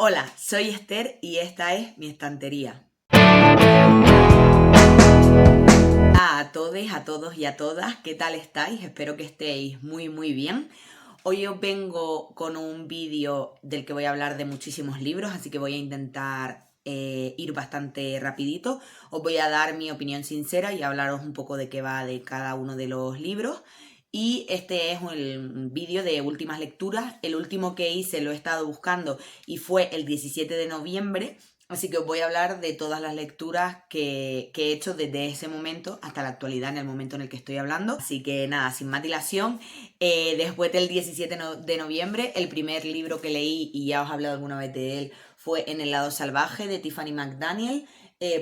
Hola, soy Esther y esta es mi estantería. A todos y a todas, ¿qué tal estáis? Espero que estéis muy bien. Hoy os vengo con un vídeo del que voy a hablar de muchísimos libros, así que voy a intentar ir bastante rapidito. Os voy a dar mi opinión sincera y hablaros un poco de qué va de cada uno de los libros. Y este es un vídeo de últimas lecturas. El último que hice lo he estado buscando y fue el 17 de noviembre. Así que os voy a hablar de todas las lecturas que he hecho desde ese momento hasta la actualidad, en el momento en el que estoy hablando. Así que nada, sin más dilación, después del 17 de noviembre, el primer libro que leí, y ya os he hablado alguna vez de él, fue En el lado salvaje, de Tiffany McDaniel,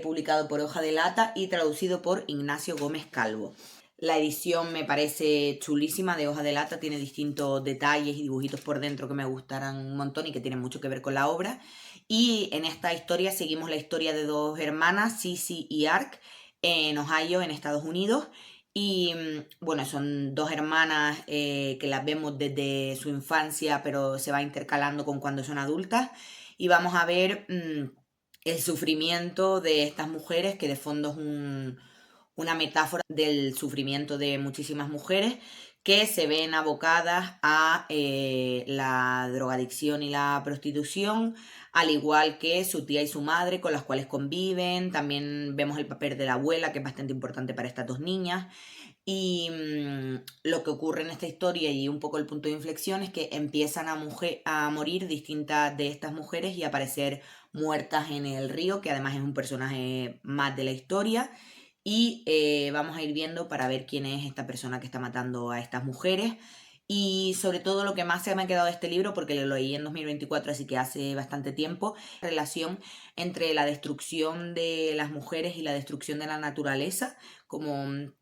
publicado por Hoja de Lata y traducido por Ignacio Gómez Calvo. La edición me parece chulísima, de Hoja de Lata, tiene distintos detalles y dibujitos por dentro que me gustaran un montón y que tienen mucho que ver con la obra. Y en esta historia seguimos la historia de dos hermanas, Sissy y Ark, en Ohio, en Estados Unidos. Y bueno, son dos hermanas que las vemos desde su infancia, pero se va intercalando con cuando son adultas. Y vamos a ver el sufrimiento de estas mujeres, que de fondo es una metáfora del sufrimiento de muchísimas mujeres que se ven abocadas a la drogadicción y la prostitución, al igual que su tía y su madre, con las cuales conviven. También vemos el papel de la abuela, que es bastante importante para estas dos niñas. Y lo que ocurre en esta historia, y un poco el punto de inflexión, es que empiezan a morir distintas de estas mujeres y a aparecer muertas en el río, que además es un personaje más de la historia. Y vamos a ir viendo para ver quién es esta persona que está matando a estas mujeres. Y sobre todo lo que más se me ha quedado de este libro, porque lo leí en 2024, así que hace bastante tiempo, la relación entre la destrucción de las mujeres y la destrucción de la naturaleza, como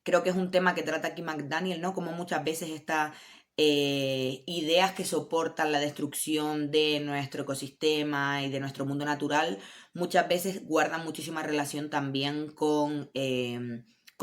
creo que es un tema que trata aquí McDaniel, ¿no? Como muchas veces estas ideas que soportan la destrucción de nuestro ecosistema y de nuestro mundo natural, muchas veces guardan muchísima relación también con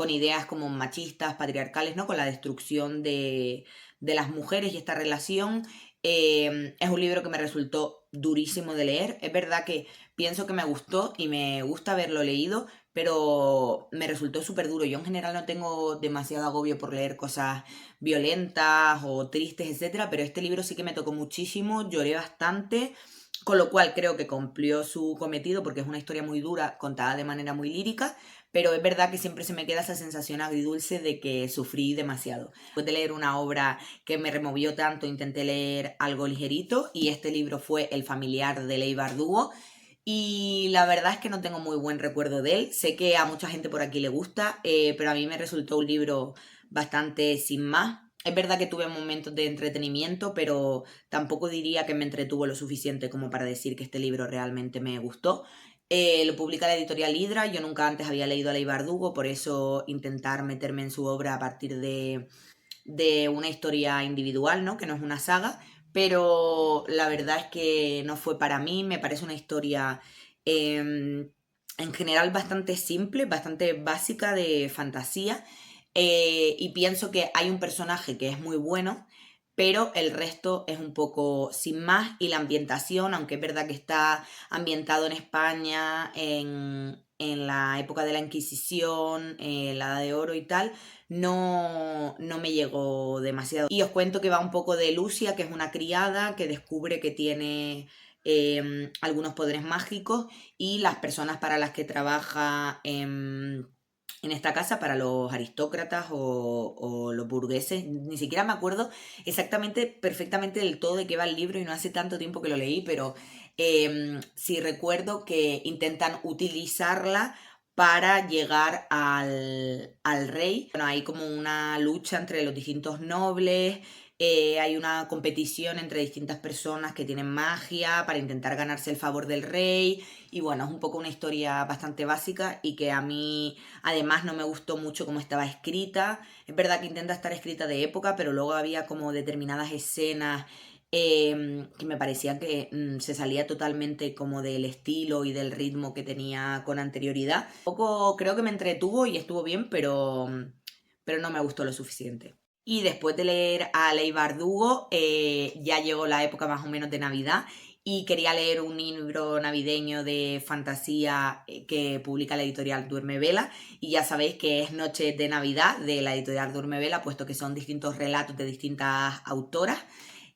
ideas como machistas, patriarcales, ¿no? Con la destrucción de las mujeres y esta relación. Es un libro que me resultó durísimo de leer. Es verdad que pienso que me gustó y me gusta haberlo leído, pero me resultó súper duro. Yo en general no tengo demasiado agobio por leer cosas violentas o tristes, etcétera, pero este libro sí que me tocó muchísimo, lloré bastante, con lo cual creo que cumplió su cometido porque es una historia muy dura, contada de manera muy lírica, pero es verdad que siempre se me queda esa sensación agridulce de que sufrí demasiado. Después de leer una obra que me removió tanto, intenté leer algo ligerito y este libro fue El familiar de Leigh Bardugo. Y la verdad es que no tengo muy buen recuerdo de él. Sé que a mucha gente por aquí le gusta, pero a mí me resultó un libro bastante sin más. Es verdad que tuve momentos de entretenimiento, pero tampoco diría que me entretuvo lo suficiente como para decir que este libro realmente me gustó. Lo publica la editorial Hidra. Yo nunca antes había leído a Leigh Bardugo, por eso intentar meterme en su obra a partir de una historia individual, ¿no? Que no es una saga, pero la verdad es que no fue para mí. Me parece una historia en general bastante simple, bastante básica, de fantasía, y pienso que hay un personaje que es muy bueno, pero el resto es un poco sin más. Y la ambientación, aunque es verdad que está ambientado en España, en la época de la Inquisición, la Edad de Oro y tal, no me llegó demasiado. Y os cuento que va un poco de Lucia, que es una criada que descubre que tiene algunos poderes mágicos, y las personas para las que trabaja en esta casa, para los aristócratas o los burgueses. Ni siquiera me acuerdo exactamente, perfectamente del todo de qué va el libro, y no hace tanto tiempo que lo leí, pero sí recuerdo que intentan utilizarla para llegar al rey. Bueno, hay como una lucha entre los distintos nobles, hay una competición entre distintas personas que tienen magia para intentar ganarse el favor del rey. Y bueno, es un poco una historia bastante básica y que a mí además no me gustó mucho cómo estaba escrita. Es verdad que intenta estar escrita de época, pero luego había como determinadas escenas que me parecía que se salía totalmente como del estilo y del ritmo que tenía con anterioridad. Un poco creo que me entretuvo y estuvo bien, pero no me gustó lo suficiente. Y después de leer a Leigh Bardugo, ya llegó la época más o menos de Navidad, y quería leer un libro navideño de fantasía que publica la editorial Duerme Vela, y ya sabéis que es Noche de Navidad de la editorial Duerme Vela, puesto que son distintos relatos de distintas autoras.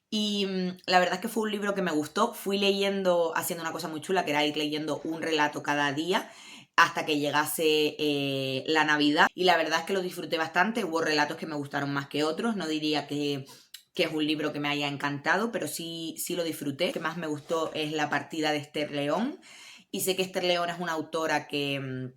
Y la verdad es que fue un libro que me gustó. Fui leyendo, haciendo una cosa muy chula, que era ir leyendo un relato cada día hasta que llegase la Navidad. Y la verdad es que lo disfruté bastante. Hubo relatos que me gustaron más que otros. No diría que es un libro que me haya encantado, pero sí lo disfruté. Lo que más me gustó es La partida de Esther León. Y sé que Esther León es una autora que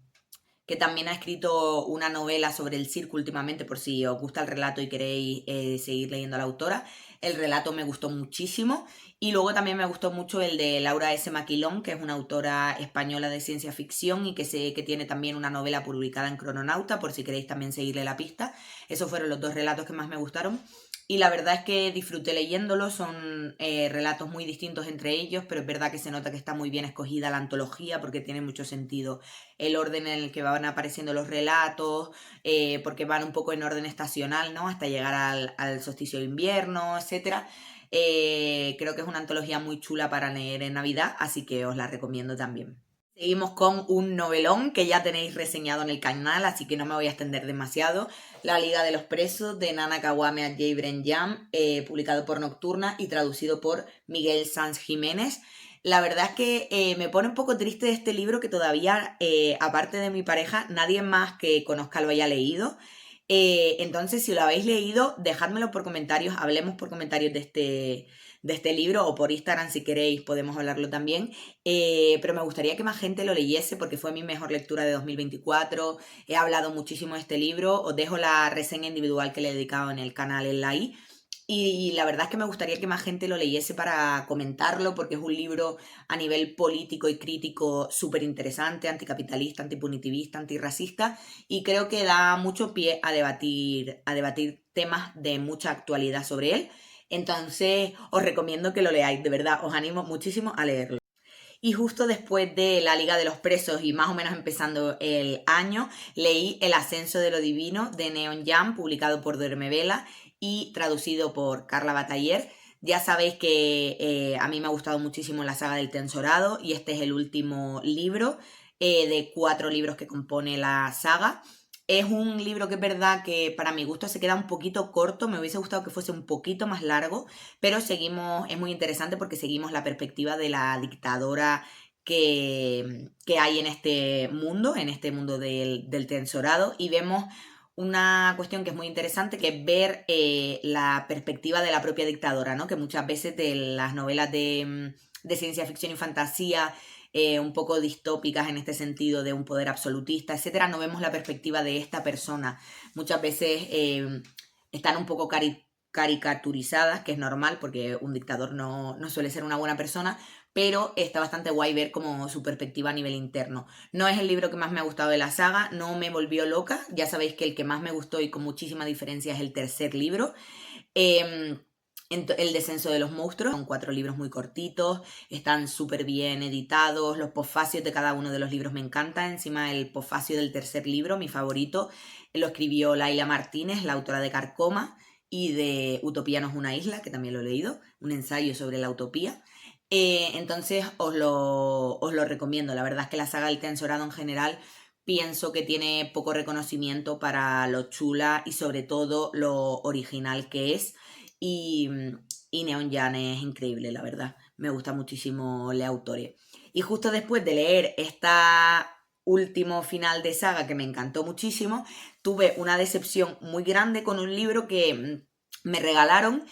también ha escrito una novela sobre el circo últimamente, por si os gusta el relato y queréis seguir leyendo a la autora. El relato me gustó muchísimo. Y luego también me gustó mucho el de Laura S. Maquilón, que es una autora española de ciencia ficción y que sé que tiene también una novela publicada en Crononauta, por si queréis también seguirle la pista. Esos fueron los dos relatos que más me gustaron. Y la verdad es que disfruté leyéndolos, son relatos muy distintos entre ellos, pero es verdad que se nota que está muy bien escogida la antología porque tiene mucho sentido el orden en el que van apareciendo los relatos, porque van un poco en orden estacional, ¿no? Hasta llegar al solsticio de invierno, etcétera. Creo que es una antología muy chula para leer en Navidad, así que os la recomiendo también. Seguimos con un novelón que ya tenéis reseñado en el canal, así que no me voy a extender demasiado. La Liga de los Presos, de Nana Kawame Adjei Jam, publicado por Nocturna y traducido por Miguel Sanz Jiménez. La verdad es que me pone un poco triste de este libro que todavía, aparte de mi pareja, nadie más que conozca lo haya leído. Entonces, si lo habéis leído, dejádmelo por comentarios, hablemos por comentarios de este libro, o por Instagram si queréis, podemos hablarlo también. Pero me gustaría que más gente lo leyese porque fue mi mejor lectura de 2024. He hablado muchísimo de este libro, os dejo la reseña individual que le he dedicado en el canal en la i. Y la verdad es que me gustaría que más gente lo leyese para comentarlo, porque es un libro a nivel político y crítico súper interesante, anticapitalista, antipunitivista, antirracista, y creo que da mucho pie a debatir temas de mucha actualidad sobre él. Entonces os recomiendo que lo leáis, de verdad, os animo muchísimo a leerlo. Y justo después de La Liga de los Presos y más o menos empezando el año, leí El Ascenso de lo Divino de Neon Jam, publicado por Duerme Vela y traducido por Carla Bataller. Ya sabéis que a mí me ha gustado muchísimo la saga del Tensorado y este es el último libro de 4 libros que compone la saga. Es un libro que es verdad que para mi gusto se queda un poquito corto, me hubiese gustado que fuese un poquito más largo, pero seguimos, es muy interesante porque seguimos la perspectiva de la dictadora que hay en este mundo del tensorado, y vemos una cuestión que es muy interesante, que es ver la perspectiva de la propia dictadora, ¿no? Que muchas veces de las novelas de ciencia ficción y fantasía un poco distópicas en este sentido de un poder absolutista, etcétera, no vemos la perspectiva de esta persona. Muchas veces están un poco caricaturizadas, que es normal porque un dictador no suele ser una buena persona, pero está bastante guay ver como su perspectiva a nivel interno. No es el libro que más me ha gustado de la saga, no me volvió loca, ya sabéis que el que más me gustó y con muchísima diferencia es el tercer libro. El descenso de los monstruos, son 4 libros muy cortitos, están súper bien editados, los posfacios de cada uno de los libros me encantan. Encima el posfacio del tercer libro, mi favorito, lo escribió Laila Martínez, la autora de Carcoma y de Utopía no es una isla, que también lo he leído, un ensayo sobre la utopía. Entonces os lo recomiendo. La verdad es que la saga del Tensorado en general pienso que tiene poco reconocimiento para lo chula y sobre todo lo original que es. Y, y Neon Jan es increíble, la verdad. Me gusta muchísimo el autor. Y justo después de leer esta último final de saga que me encantó muchísimo, tuve una decepción muy grande con un libro que me regalaron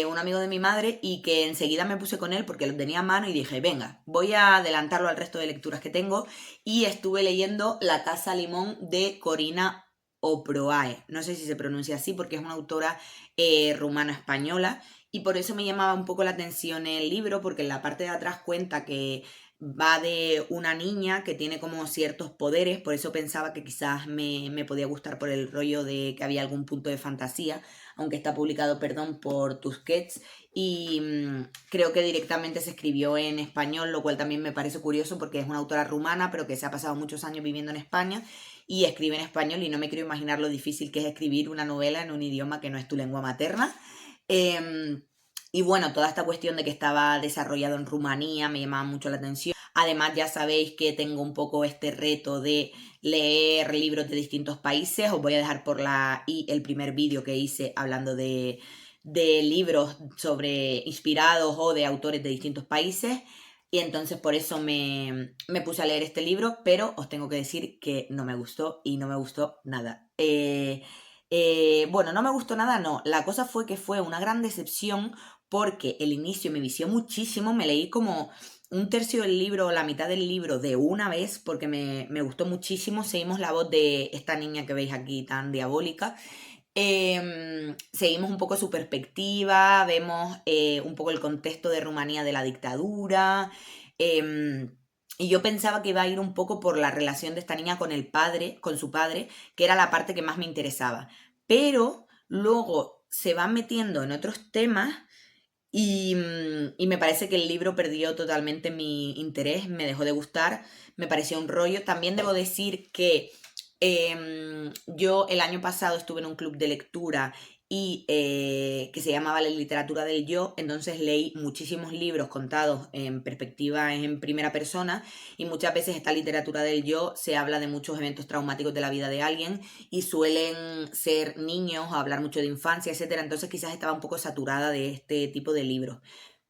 un amigo de mi madre y que enseguida me puse con él porque lo tenía a mano y dije, venga, voy a adelantarlo al resto de lecturas que tengo, y estuve leyendo La Casa Limón de Corina Oproae. No sé si se pronuncia así porque es una autora rumano-española, y por eso me llamaba un poco la atención el libro, porque en la parte de atrás cuenta que va de una niña que tiene como ciertos poderes, por eso pensaba que quizás me podía gustar por el rollo de que había algún punto de fantasía, aunque está publicado, perdón, por Tusquets, y creo que directamente se escribió en español, lo cual también me parece curioso porque es una autora rumana, pero que se ha pasado muchos años viviendo en España y escribe en español, y no me quiero imaginar lo difícil que es escribir una novela en un idioma que no es tu lengua materna. Eh, Y bueno, toda esta cuestión de que estaba desarrollado en Rumanía me llamaba mucho la atención. Además, ya sabéis que tengo un poco este reto de leer libros de distintos países. Os voy a dejar por el primer vídeo que hice hablando de libros sobre inspirados o de autores de distintos países. Y entonces por eso me puse a leer este libro, pero os tengo que decir que no me gustó y no me gustó nada. Bueno, no me gustó nada, no. La cosa fue que fue una gran decepción porque el inicio me vició muchísimo, me leí como un tercio del libro, la mitad del libro de una vez porque me gustó muchísimo. Seguimos la voz de esta niña que veis aquí tan diabólica. Seguimos un poco su perspectiva, vemos un poco el contexto de Rumanía de la dictadura. Y yo pensaba que iba a ir un poco por la relación de esta niña con el padre, con su padre, que era la parte que más me interesaba. Pero luego se van metiendo en otros temas y me parece que el libro perdió totalmente mi interés, me dejó de gustar, me pareció un rollo. También debo decir que yo el año pasado estuve en un club de lectura y que se llamaba La literatura del yo, entonces leí muchísimos libros contados en perspectiva en primera persona y muchas veces esta literatura del yo se habla de muchos eventos traumáticos de la vida de alguien y suelen ser niños, hablar mucho de infancia, etcétera. Entonces quizás estaba un poco saturada de este tipo de libros.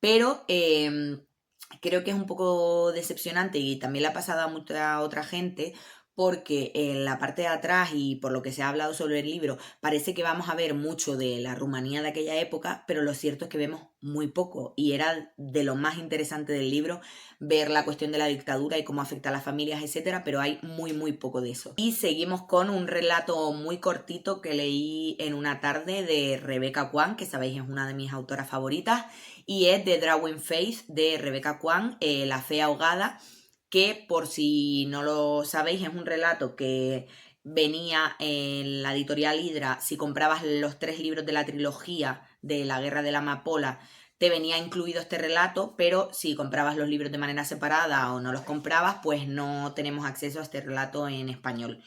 Pero creo que es un poco decepcionante y también le ha pasado a mucha otra gente porque en la parte de atrás y por lo que se ha hablado sobre el libro parece que vamos a ver mucho de la Rumanía de aquella época, pero lo cierto es que vemos muy poco y era de lo más interesante del libro ver la cuestión de la dictadura y cómo afecta a las familias, etcétera, pero hay muy poco de eso. Y seguimos con un relato muy cortito que leí en una tarde de Rebecca Kuang, que sabéis es una de mis autoras favoritas, y es The Drawing Face de Rebecca Kuang, La fe ahogada, que por si no lo sabéis es un relato que venía en la editorial Hydra. Si comprabas los 3 libros de la trilogía de la Guerra de la Amapola te venía incluido este relato, pero si comprabas los libros de manera separada o no los comprabas, pues no tenemos acceso a este relato en español.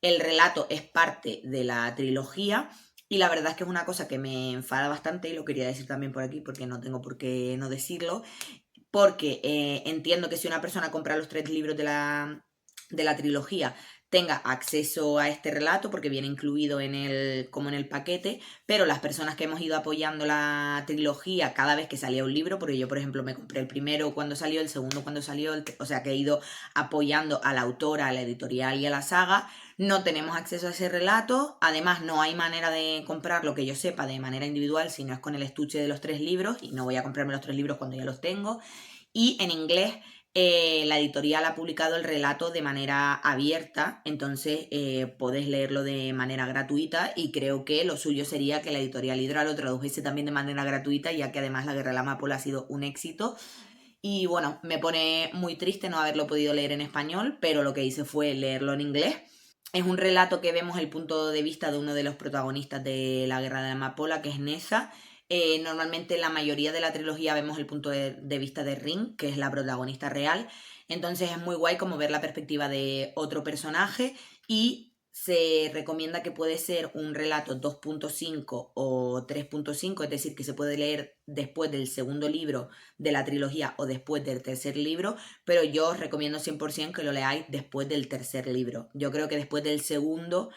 El relato es parte de la trilogía y la verdad es que es una cosa que me enfada bastante y lo quería decir también por aquí porque no tengo por qué no decirlo, porque entiendo que si una persona compra los 3 libros de la trilogía tenga acceso a este relato porque viene incluido como en el paquete, pero las personas que hemos ido apoyando la trilogía cada vez que salía un libro, porque yo por ejemplo me compré el primero cuando salió, el segundo cuando salió, o sea que he ido apoyando a la autora, a la editorial y a la saga, no tenemos acceso a ese relato. Además no hay manera de comprarlo que yo sepa de manera individual si no es con el estuche de los 3 libros y no voy a comprarme los 3 libros cuando ya los tengo. Y en inglés la editorial ha publicado el relato de manera abierta, entonces podés leerlo de manera gratuita y creo que lo suyo sería que la editorial Hydra lo tradujese también de manera gratuita, ya que además La Guerra de la Amapola ha sido un éxito. Y bueno, me pone muy triste no haberlo podido leer en español, pero lo que hice fue leerlo en inglés. Es un relato que vemos el punto de vista de uno de los protagonistas de La Guerra de la Amapola, que es Nessa. Normalmente en la mayoría de la trilogía vemos el punto de vista de Ring, que es la protagonista real. Entonces es muy guay como ver la perspectiva de otro personaje y se recomienda que puede ser un relato 2.5 o 3.5, es decir, que se puede leer después del segundo libro de la trilogía o después del tercer libro, pero yo os recomiendo 100% que lo leáis después del tercer libro. Yo creo que después del segundo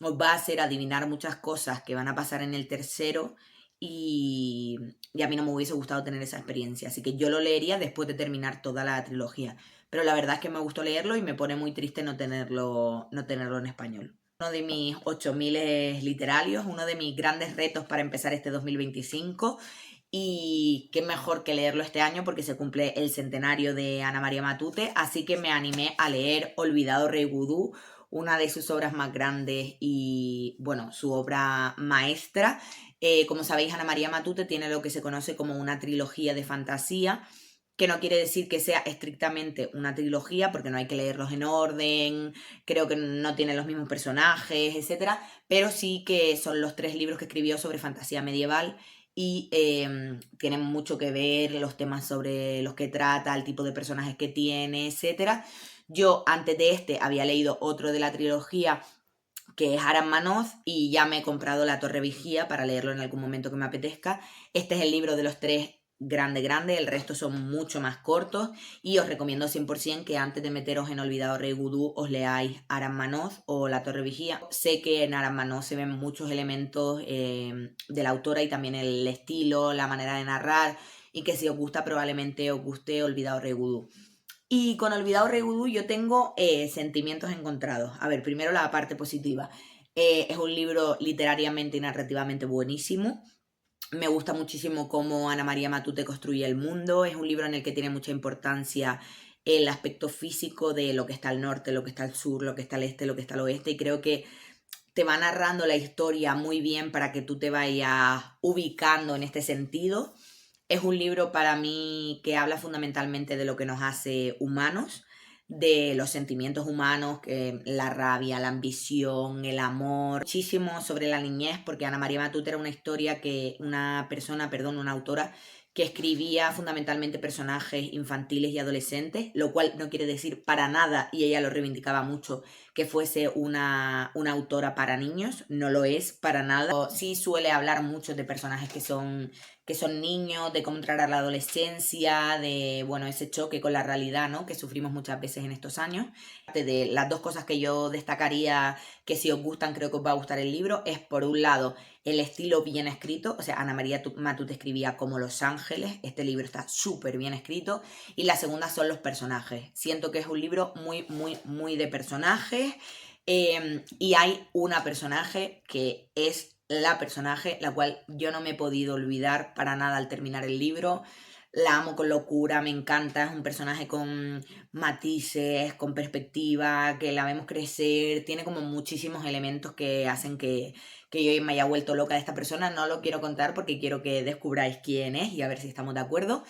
os va a hacer adivinar muchas cosas que van a pasar en el tercero y a mí no me hubiese gustado tener esa experiencia, así que yo lo leería después de terminar toda la trilogía. Pero la verdad es que me gustó leerlo y me pone muy triste no tenerlo en español. Uno de mis 8000 literarios, uno de mis grandes retos para empezar este 2025 y qué mejor que leerlo este año porque se cumple el centenario de Ana María Matute, así que me animé a leer Olvidado Rey Vudú, una de sus obras más grandes y, bueno, su obra maestra. Como sabéis, Ana María Matute tiene lo que se conoce como una trilogía de fantasía, que no quiere decir que sea estrictamente una trilogía, porque no hay que leerlos en orden, creo que no tienen los mismos personajes, etcétera, pero sí que son los 3 libros que escribió sobre fantasía medieval y tienen mucho que ver los temas sobre los que trata, el tipo de personajes que tiene, etcétera. Yo antes de este había leído otro de la trilogía que es Aram Manoz, y ya me he comprado La Torre Vigía para leerlo en algún momento que me apetezca. Este es el libro de los tres grande, el resto son mucho más cortos, y os recomiendo 100% que antes de meteros en Olvidado Rey Vudú os leáis Aram Manoz o La Torre Vigía. Sé que en Aram Manoz se ven muchos elementos de la autora y también el estilo, la manera de narrar, y que si os gusta probablemente os guste Olvidado Rey Vudú. Y con Olvidado Rey Vudú yo tengo sentimientos encontrados. A ver, primero la parte positiva. Es un libro literariamente y narrativamente buenísimo. Me gusta muchísimo cómo Ana María Matute construye el mundo. Es un libro en el que tiene mucha importancia el aspecto físico de lo que está al norte, lo que está al sur, lo que está al este, lo que está al oeste. Y creo que te va narrando la historia muy bien para que tú te vayas ubicando en este sentido. Es un libro para mí que habla fundamentalmente de lo que nos hace humanos, de los sentimientos humanos, que la rabia, la ambición, el amor, muchísimo sobre la niñez, porque Ana María Matute era una autora que escribía fundamentalmente personajes infantiles y adolescentes, lo cual no quiere decir para nada, y ella lo reivindicaba mucho, que fuese una autora para niños, no lo es para nada. Sí suele hablar mucho de personajes que son niños, de cómo entrar a la adolescencia, de, bueno, ese choque con la realidad, ¿no?, que sufrimos muchas veces en estos años. De las dos cosas que yo destacaría, que si os gustan creo que os va a gustar el libro, es por un lado el estilo bien escrito, o sea, Ana María Matute escribía como Los Ángeles, este libro está súper bien escrito, y la segunda son los personajes. Siento que es un libro muy de personajes, y hay una personaje que es la personaje, la cual yo no me he podido olvidar para nada al terminar el libro. La amo con locura, me encanta, es un personaje con matices, con perspectiva, que la vemos crecer, tiene como muchísimos elementos que hacen que yo me haya vuelto loca de esta persona. No lo quiero contar porque quiero que descubráis quién es y a ver si estamos de acuerdo.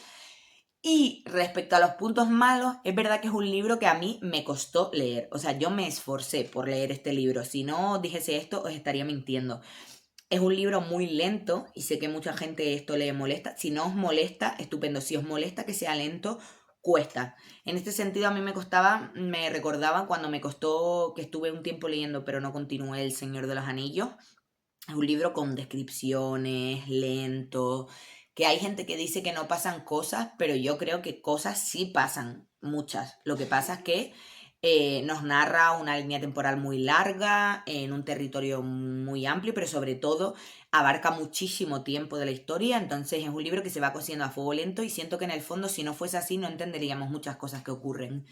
Y respecto a los puntos malos, es verdad que es un libro que a mí me costó leer. O sea, yo me esforcé por leer este libro. Si no dijese esto, os estaría mintiendo. Es un libro muy lento y sé que mucha gente esto le molesta. Si no os molesta, estupendo. Si os molesta que sea lento, cuesta. En este sentido a mí me recordaba cuando me costó, que estuve un tiempo leyendo pero no continué, El Señor de los Anillos. Es un libro con descripciones, lento, que hay gente que dice que no pasan cosas, pero yo creo que cosas sí pasan, muchas. Lo que pasa es que nos narra una línea temporal muy larga, en un territorio muy amplio, pero sobre todo abarca muchísimo tiempo de la historia, entonces es un libro que se va cosiendo a fuego lento, y siento que en el fondo, si no fuese así, no entenderíamos muchas cosas que ocurren.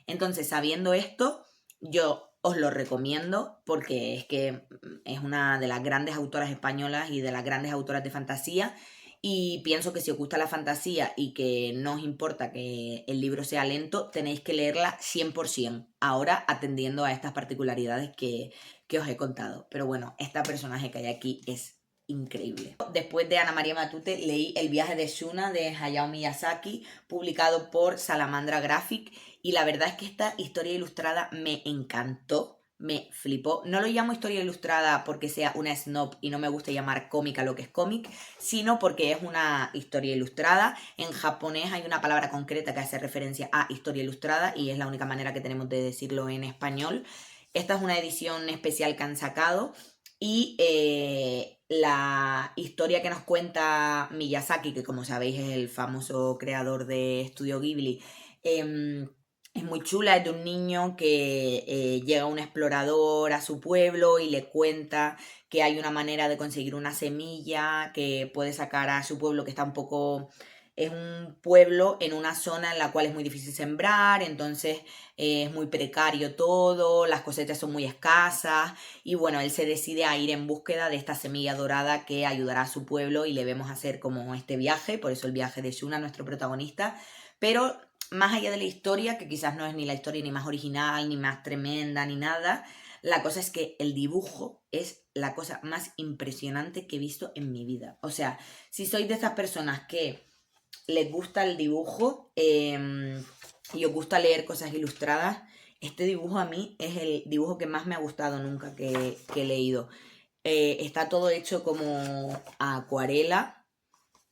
Entonces, sabiendo esto, yo os lo recomiendo porque es que es una de las grandes autoras españolas y de las grandes autoras de fantasía, y pienso que si os gusta la fantasía y que no os importa que el libro sea lento, tenéis que leerla 100%, ahora atendiendo a estas particularidades que os he contado. Pero bueno, esta personaje que hay aquí es increíble. Después de Ana María Matute leí El viaje de Shuna de Hayao Miyazaki, publicado por Salamandra Graphic, y la verdad es que esta historia ilustrada me encantó, me flipó. No lo llamo historia ilustrada porque sea una snob y no me gusta llamar cómica lo que es cómic, sino porque es una historia ilustrada. En japonés hay una palabra concreta que hace referencia a historia ilustrada y es la única manera que tenemos de decirlo en español. Esta es una edición especial que han sacado, y la historia que nos cuenta Miyazaki, que como sabéis es el famoso creador de Estudio Ghibli, es muy chula. Es de un niño que llega un explorador a su pueblo y le cuenta que hay una manera de conseguir una semilla que puede sacar a su pueblo, que está un poco... Es un pueblo en una zona en la cual es muy difícil sembrar, entonces es muy precario todo, las cosechas son muy escasas, y bueno, él se decide a ir en búsqueda de esta semilla dorada que ayudará a su pueblo, y le vemos hacer como este viaje, por eso el viaje de Shuna, nuestro protagonista. Pero más allá de la historia, que quizás no es ni la historia ni más original, ni más tremenda, ni nada, la cosa es que el dibujo es la cosa más impresionante que he visto en mi vida. O sea, si sois de esas personas que les gusta el dibujo y os gusta leer cosas ilustradas, este dibujo a mí es el dibujo que más me ha gustado nunca que he leído. Está todo hecho como a acuarela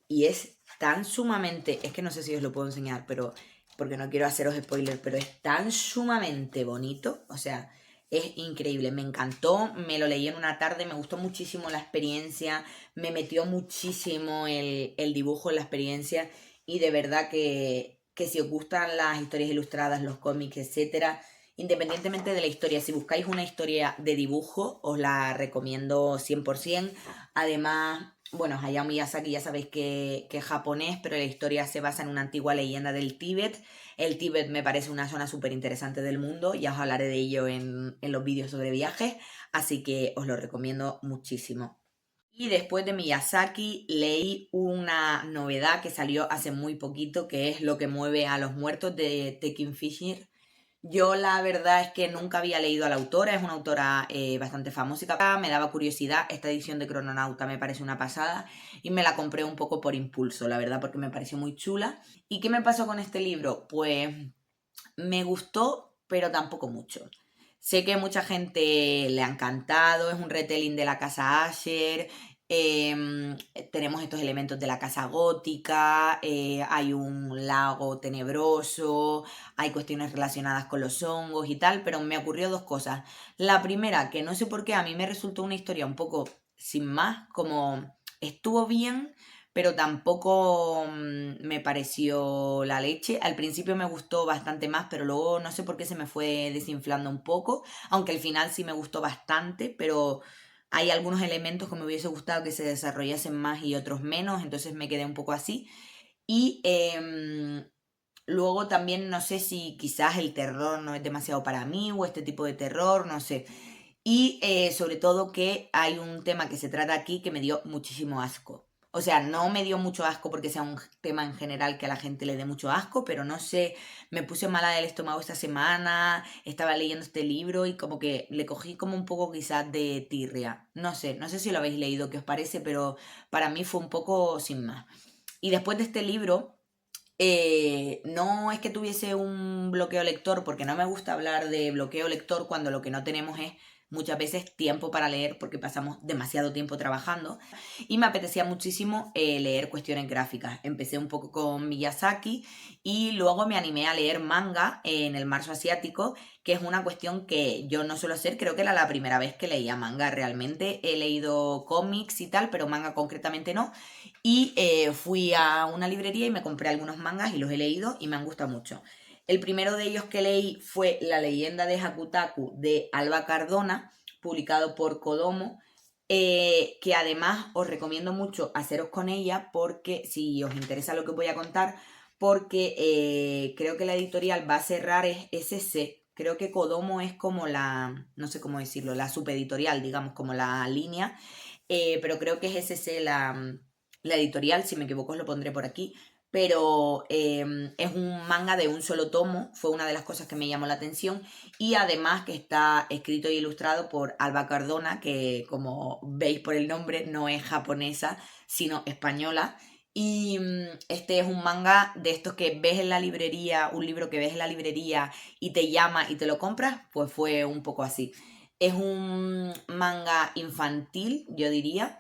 y es tan sumamente... Es que no sé si os lo puedo enseñar, pero porque no quiero haceros spoilers, pero es tan sumamente bonito. O sea, Es increíble, me encantó, me lo leí en una tarde, me gustó muchísimo la experiencia, me metió muchísimo el dibujo en la experiencia y de verdad que si os gustan las historias ilustradas, los cómics, etcétera, independientemente de la historia, si buscáis una historia de dibujo, os la recomiendo 100%. Además, bueno, Hayao Miyazaki ya sabéis que es japonés, pero la historia se basa en una antigua leyenda del Tíbet. El Tíbet me parece una zona súper interesante del mundo, ya os hablaré de ello en los vídeos sobre viajes, así que os lo recomiendo muchísimo. Y después de Miyazaki leí una novedad que salió hace muy poquito, que es Lo que mueve a los muertos de Tekin Fisher. Yo la verdad es que nunca había leído a la autora, es una autora bastante famosa, me daba curiosidad, esta edición de Crononauta me parece una pasada y me la compré un poco por impulso, la verdad, porque me pareció muy chula. ¿Y qué me pasó con este libro? Pues me gustó, pero tampoco mucho. Sé que mucha gente le ha encantado, es un retelling de la casa Asher, tenemos estos elementos de la casa gótica, hay un lago tenebroso, hay cuestiones relacionadas con los hongos y tal, pero me ocurrió dos cosas. La primera, que no sé por qué a mí me resultó una historia un poco sin más, como estuvo bien, pero tampoco me pareció la leche. Al principio me gustó bastante más, pero luego no sé por qué se me fue desinflando un poco, aunque al final sí me gustó bastante, pero hay algunos elementos que me hubiese gustado que se desarrollasen más y otros menos, entonces me quedé un poco así. Y luego también no sé si quizás el terror no es demasiado para mí o este tipo de terror, no sé. Y sobre todo que hay un tema que se trata aquí que me dio muchísimo asco. O sea, no me dio mucho asco porque sea un tema en general que a la gente le dé mucho asco, pero no sé, me puse mala del estómago esta semana, estaba leyendo este libro y como que le cogí como un poco quizás de tirria. No sé si lo habéis leído, qué os parece, pero para mí fue un poco sin más. Y después de este libro, no es que tuviese un bloqueo lector, porque no me gusta hablar de bloqueo lector cuando lo que no tenemos es muchas veces tiempo para leer porque pasamos demasiado tiempo trabajando y me apetecía muchísimo leer cuestiones gráficas. Empecé un poco con Miyazaki y luego me animé a leer manga en el marzo asiático, que es una cuestión que yo no suelo hacer, creo que era la primera vez que leía manga realmente. He leído cómics y tal, pero manga concretamente no. Y fui a una librería y me compré algunos mangas y los he leído y me han gustado mucho. El primero de ellos que leí fue La leyenda de Hakutaku de Alba Cardona, publicado por Kodomo, que además os recomiendo mucho haceros con ella porque si os interesa lo que voy a contar, porque creo que la editorial va a cerrar es SC. Creo que Kodomo es como la, no sé cómo decirlo, la subeditorial, digamos, como la línea, pero creo que es SC la editorial, si me equivoco os lo pondré por aquí, pero es un manga de un solo tomo, fue una de las cosas que me llamó la atención, y además que está escrito y ilustrado por Alba Cardona, que como veis por el nombre no es japonesa, sino española. Y este es un manga de estos que ves en la librería, un libro que ves en la librería y te llama y te lo compras, pues fue un poco así. Es un manga infantil, yo diría,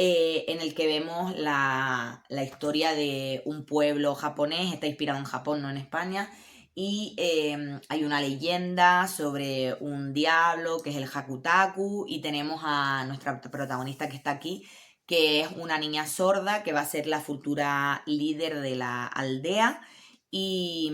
en el que vemos la historia de un pueblo japonés, está inspirado en Japón, no en España, y hay una leyenda sobre un diablo que es el Hakutaku, y tenemos a nuestra protagonista que está aquí, que es una niña sorda que va a ser la futura líder de la aldea, y,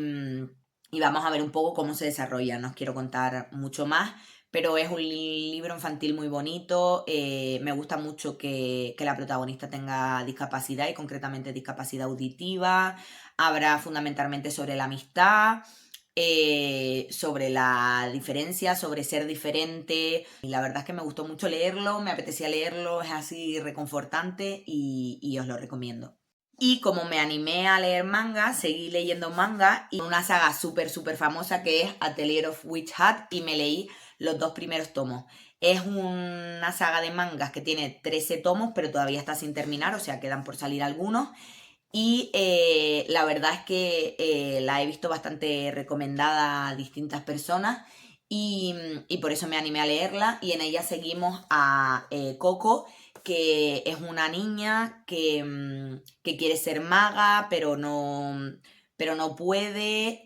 y vamos a ver un poco cómo se desarrolla, no os quiero contar mucho más, pero es un libro infantil muy bonito. Me gusta mucho que la protagonista tenga discapacidad y concretamente discapacidad auditiva. Habrá fundamentalmente sobre la amistad, sobre la diferencia, sobre ser diferente. Y la verdad es que me gustó mucho leerlo, me apetecía leerlo, es así reconfortante y os lo recomiendo. Y como me animé a leer manga, seguí leyendo manga y una saga súper famosa que es Atelier of Witch Hat y me leí los dos primeros tomos. Es una saga de mangas que tiene 13 tomos, pero todavía está sin terminar, o sea, quedan por salir algunos. Y la verdad es que la he visto bastante recomendada a distintas personas y por eso me animé a leerla. Y en ella seguimos a Coco, que es una niña que quiere ser maga, pero no puede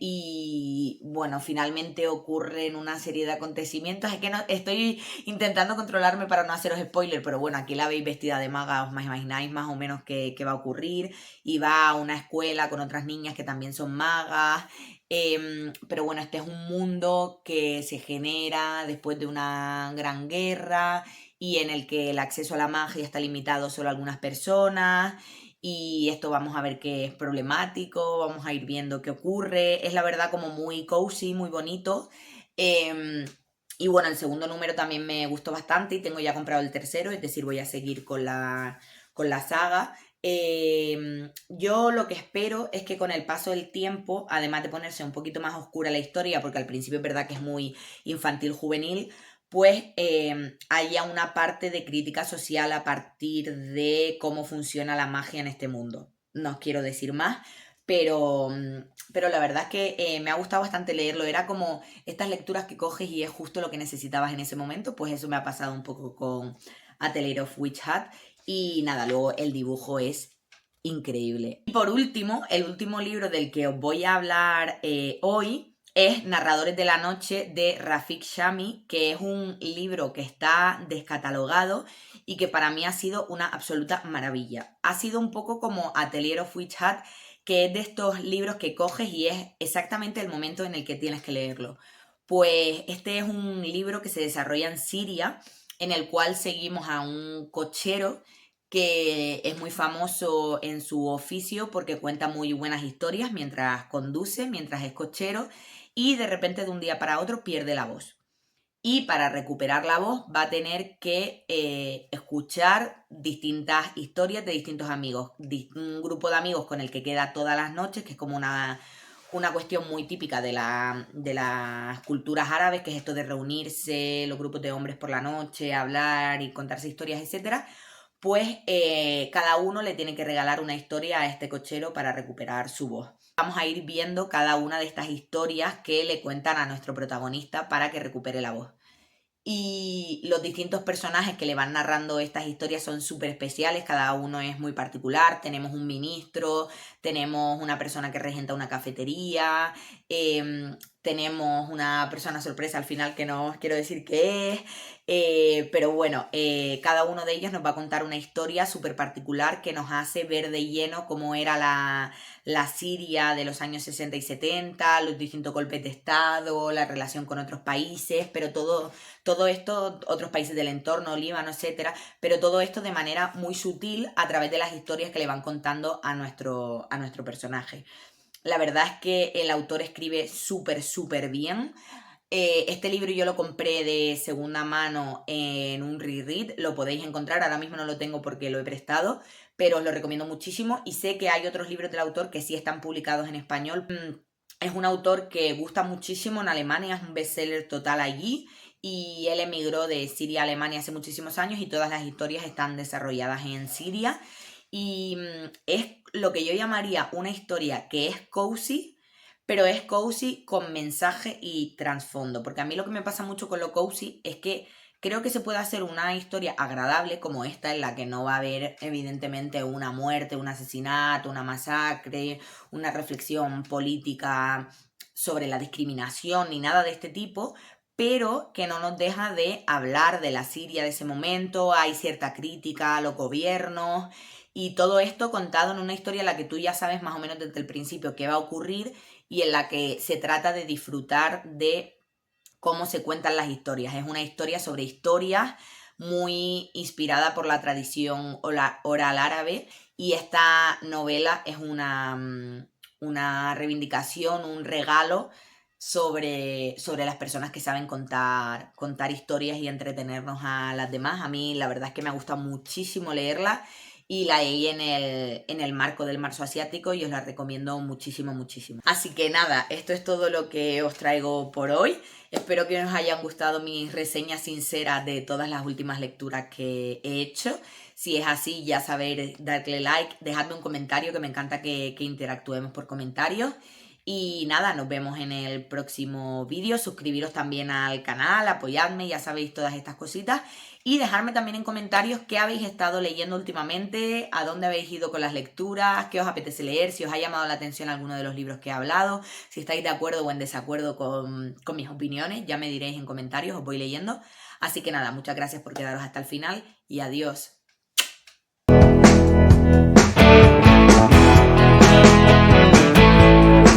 y bueno, finalmente ocurren una serie de acontecimientos. Es que no, estoy intentando controlarme para no haceros spoiler, pero bueno, aquí la veis vestida de maga, os imagináis más o menos qué va a ocurrir, y va a una escuela con otras niñas que también son magas. Pero bueno, este es un mundo que se genera después de una gran guerra y en el que el acceso a la magia está limitado solo a algunas personas, y esto vamos a ver que es problemático, vamos a ir viendo qué ocurre. Es la verdad como muy cozy, muy bonito. Eh, y bueno, el segundo número también me gustó bastante y tengo ya comprado el tercero, es decir, voy a seguir con la saga. Yo lo que espero es que con el paso del tiempo, además de ponerse un poquito más oscura la historia, porque al principio es verdad que es muy infantil juvenil, pues haya una parte de crítica social a partir de cómo funciona la magia en este mundo. No os quiero decir más, pero la verdad es que me ha gustado bastante leerlo. Era como estas lecturas que coges y es justo lo que necesitabas en ese momento. Pues eso me ha pasado un poco con A Tale of Witch Hat. Y nada, luego el dibujo es increíble. Y por último, el último libro del que os voy a hablar hoy es Narradores de la Noche de Rafik Shami, que es un libro que está descatalogado y que para mí ha sido una absoluta maravilla. Ha sido un poco como Atelier of Witch Hat, que es de estos libros que coges y es exactamente el momento en el que tienes que leerlo. Pues este es un libro que se desarrolla en Siria, en el cual seguimos a un cochero que es muy famoso en su oficio porque cuenta muy buenas historias mientras conduce, mientras es cochero, y de repente de un día para otro pierde la voz. Y para recuperar la voz va a tener que escuchar distintas historias de distintos amigos. Un grupo de amigos con el que queda todas las noches, que es como una cuestión muy típica de las culturas árabes, que es esto de reunirse, los grupos de hombres por la noche, hablar y contarse historias, etcétera. Pues cada uno le tiene que regalar una historia a este cochero para recuperar su voz. Vamos a ir viendo cada una de estas historias que le cuentan a nuestro protagonista para que recupere la voz. Y los distintos personajes que le van narrando estas historias son súper especiales, cada uno es muy particular. Tenemos un ministro, tenemos una persona que regenta una cafetería, tenemos una persona sorpresa al final que no os quiero decir qué es, pero bueno, cada uno de ellos nos va a contar una historia súper particular que nos hace ver de lleno cómo era la Siria de los años 60 y 70, los distintos golpes de Estado, la relación con otros países, pero todo esto, otros países del entorno, Líbano, etcétera, pero todo esto de manera muy sutil a través de las historias que le van contando a nuestro personaje. La verdad es que el autor escribe súper, súper bien. Este libro yo lo compré de segunda mano en un reread, lo podéis encontrar, ahora mismo no lo tengo porque lo he prestado, pero os lo recomiendo muchísimo y sé que hay otros libros del autor que sí están publicados en español. Es un autor que gusta muchísimo en Alemania, es un bestseller total allí, y él emigró de Siria a Alemania hace muchísimos años y todas las historias están desarrolladas en Siria. Y es lo que yo llamaría una historia que es cozy, pero es cozy con mensaje y trasfondo. Porque a mí lo que me pasa mucho con lo cozy es que creo que se puede hacer una historia agradable como esta, en la que no va a haber evidentemente una muerte, un asesinato, una masacre, una reflexión política sobre la discriminación ni nada de este tipo, pero que no nos deja de hablar de la Siria de ese momento. Hay cierta crítica a los gobiernos y todo esto contado en una historia en la que tú ya sabes más o menos desde el principio qué va a ocurrir y en la que se trata de disfrutar de cómo se cuentan las historias. Es una historia sobre historias muy inspirada por la tradición oral árabe, y esta novela es una reivindicación, un regalo sobre las personas que saben contar historias y entretenernos a las demás. A mí la verdad es que me ha gustado muchísimo leerla y la leí en el marco del marzo asiático y os la recomiendo muchísimo, muchísimo. Así que nada, esto es todo lo que os traigo por hoy. Espero que os hayan gustado mis reseñas sinceras de todas las últimas lecturas que he hecho. Si es así, ya sabéis, darle like, dejadme un comentario, que me encanta que interactuemos por comentarios. Y nada, nos vemos en el próximo vídeo. Suscribiros también al canal, apoyadme, ya sabéis todas estas cositas. Y dejarme también en comentarios qué habéis estado leyendo últimamente, a dónde habéis ido con las lecturas, qué os apetece leer, si os ha llamado la atención alguno de los libros que he hablado, si estáis de acuerdo o en desacuerdo con mis opiniones, ya me diréis en comentarios, os voy leyendo. Así que nada, muchas gracias por quedaros hasta el final y adiós.